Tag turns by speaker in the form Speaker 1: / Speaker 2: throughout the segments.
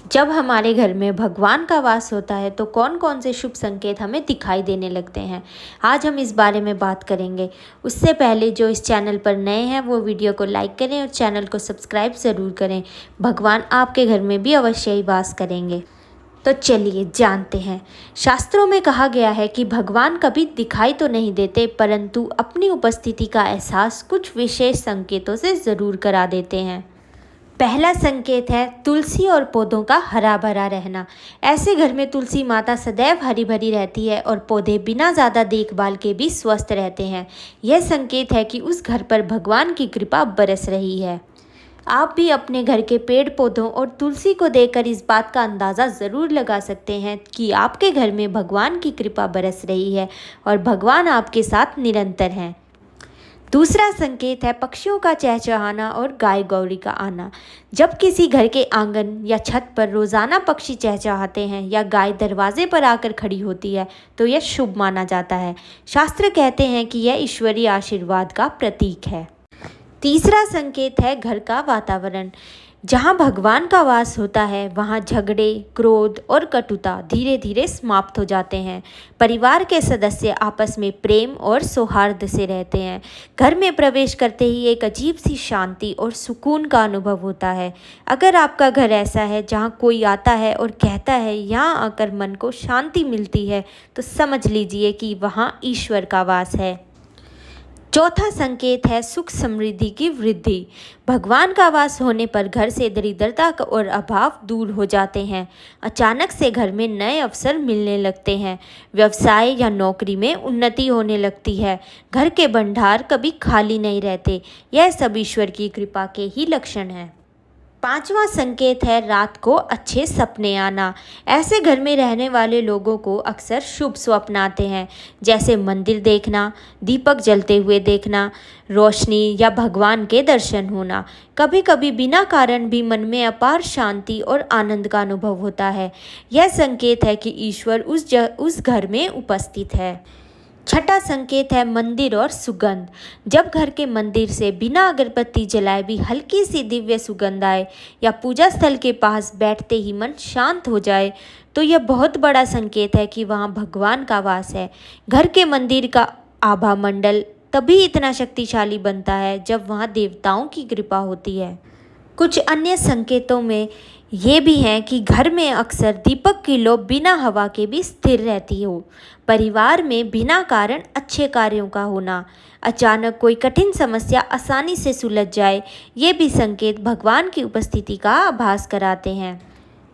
Speaker 1: जब हमारे घर में भगवान का वास होता है तो कौन कौन से शुभ संकेत हमें दिखाई देने लगते हैं, आज हम इस बारे में बात करेंगे। उससे पहले जो इस चैनल पर नए हैं वो वीडियो को लाइक करें और चैनल को सब्सक्राइब ज़रूर करें। भगवान आपके घर में भी अवश्य ही वास करेंगे। तो चलिए जानते हैं। शास्त्रों में कहा गया है कि भगवान कभी दिखाई तो नहीं देते, परंतु अपनी उपस्थिति का एहसास कुछ विशेष संकेतों से ज़रूर करा देते हैं। पहला संकेत है तुलसी और पौधों का हरा भरा रहना। ऐसे घर में तुलसी माता सदैव हरी भरी रहती है और पौधे बिना ज़्यादा देखभाल के भी स्वस्थ रहते हैं। यह संकेत है कि उस घर पर भगवान की कृपा बरस रही है। आप भी अपने घर के पेड़ पौधों और तुलसी को देखकर इस बात का अंदाज़ा ज़रूर लगा सकते हैं कि आपके घर में भगवान की कृपा बरस रही है और भगवान आपके साथ निरंतर हैं। दूसरा संकेत है पक्षियों का चहचहाना और गाय गौरी का आना। जब किसी घर के आंगन या छत पर रोज़ाना पक्षी चहचहाते हैं या गाय दरवाजे पर आकर खड़ी होती है तो यह शुभ माना जाता है। शास्त्र कहते हैं कि यह ईश्वरीय आशीर्वाद का प्रतीक है। तीसरा संकेत है घर का वातावरण। जहाँ भगवान का वास होता है वहाँ झगड़े, क्रोध और कटुता धीरे धीरे समाप्त हो जाते हैं। परिवार के सदस्य आपस में प्रेम और सौहार्द से रहते हैं। घर में प्रवेश करते ही एक अजीब सी शांति और सुकून का अनुभव होता है। अगर आपका घर ऐसा है जहाँ कोई आता है और कहता है यहाँ आकर मन को शांति मिलती है, तो समझ लीजिए कि वहाँ ईश्वर का वास है। चौथा संकेत है सुख समृद्धि की वृद्धि। भगवान का वास होने पर घर से दरिद्रता और अभाव दूर हो जाते हैं। अचानक से घर में नए अवसर मिलने लगते हैं। व्यवसाय या नौकरी में उन्नति होने लगती है। घर के भंडार कभी खाली नहीं रहते। यह सब ईश्वर की कृपा के ही लक्षण हैं। पांचवा संकेत है रात को अच्छे सपने आना। ऐसे घर में रहने वाले लोगों को अक्सर शुभ स्वप्न आते हैं, जैसे मंदिर देखना, दीपक जलते हुए देखना, रोशनी या भगवान के दर्शन होना। कभी कभी बिना कारण भी मन में अपार शांति और आनंद का अनुभव होता है। यह संकेत है कि ईश्वर उस घर में उपस्थित है। छठा संकेत है मंदिर और सुगंध। जब घर के मंदिर से बिना अगरबत्ती जलाए भी हल्की सी दिव्य सुगंध आए या पूजा स्थल के पास बैठते ही मन शांत हो जाए, तो यह बहुत बड़ा संकेत है कि वहाँ भगवान का वास है। घर के मंदिर का आभा मंडल तभी इतना शक्तिशाली बनता है जब वहाँ देवताओं की कृपा होती है। कुछ अन्य संकेतों में ये भी हैं कि घर में अक्सर दीपक की लौ बिना हवा के भी स्थिर रहती हो। परिवार में बिना कारण अच्छे कार्यों का होना। अचानक कोई कठिन समस्या आसानी से सुलझ जाए, ये भी संकेत भगवान की उपस्थिति का आभास कराते हैं।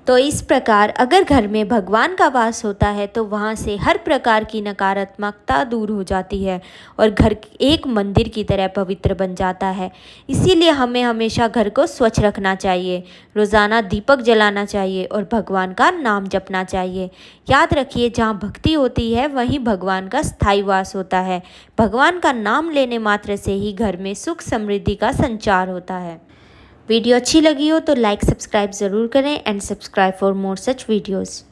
Speaker 1: तो इस प्रकार अगर घर में भगवान का वास होता है तो वहाँ से हर प्रकार की नकारात्मकता दूर हो जाती है और घर एक मंदिर की तरह पवित्र बन जाता है। इसीलिए हमें हमेशा घर को स्वच्छ रखना चाहिए, रोज़ाना दीपक जलाना चाहिए और भगवान का नाम जपना चाहिए। याद रखिए, जहाँ भक्ति होती है वहीं भगवान का स्थायी वास होता है। भगवान का नाम लेने मात्र से ही घर में सुख समृद्धि का संचार होता है। वीडियो अच्छी लगी हो तो लाइक सब्सक्राइब ज़रूर करें and subscribe for more such videos.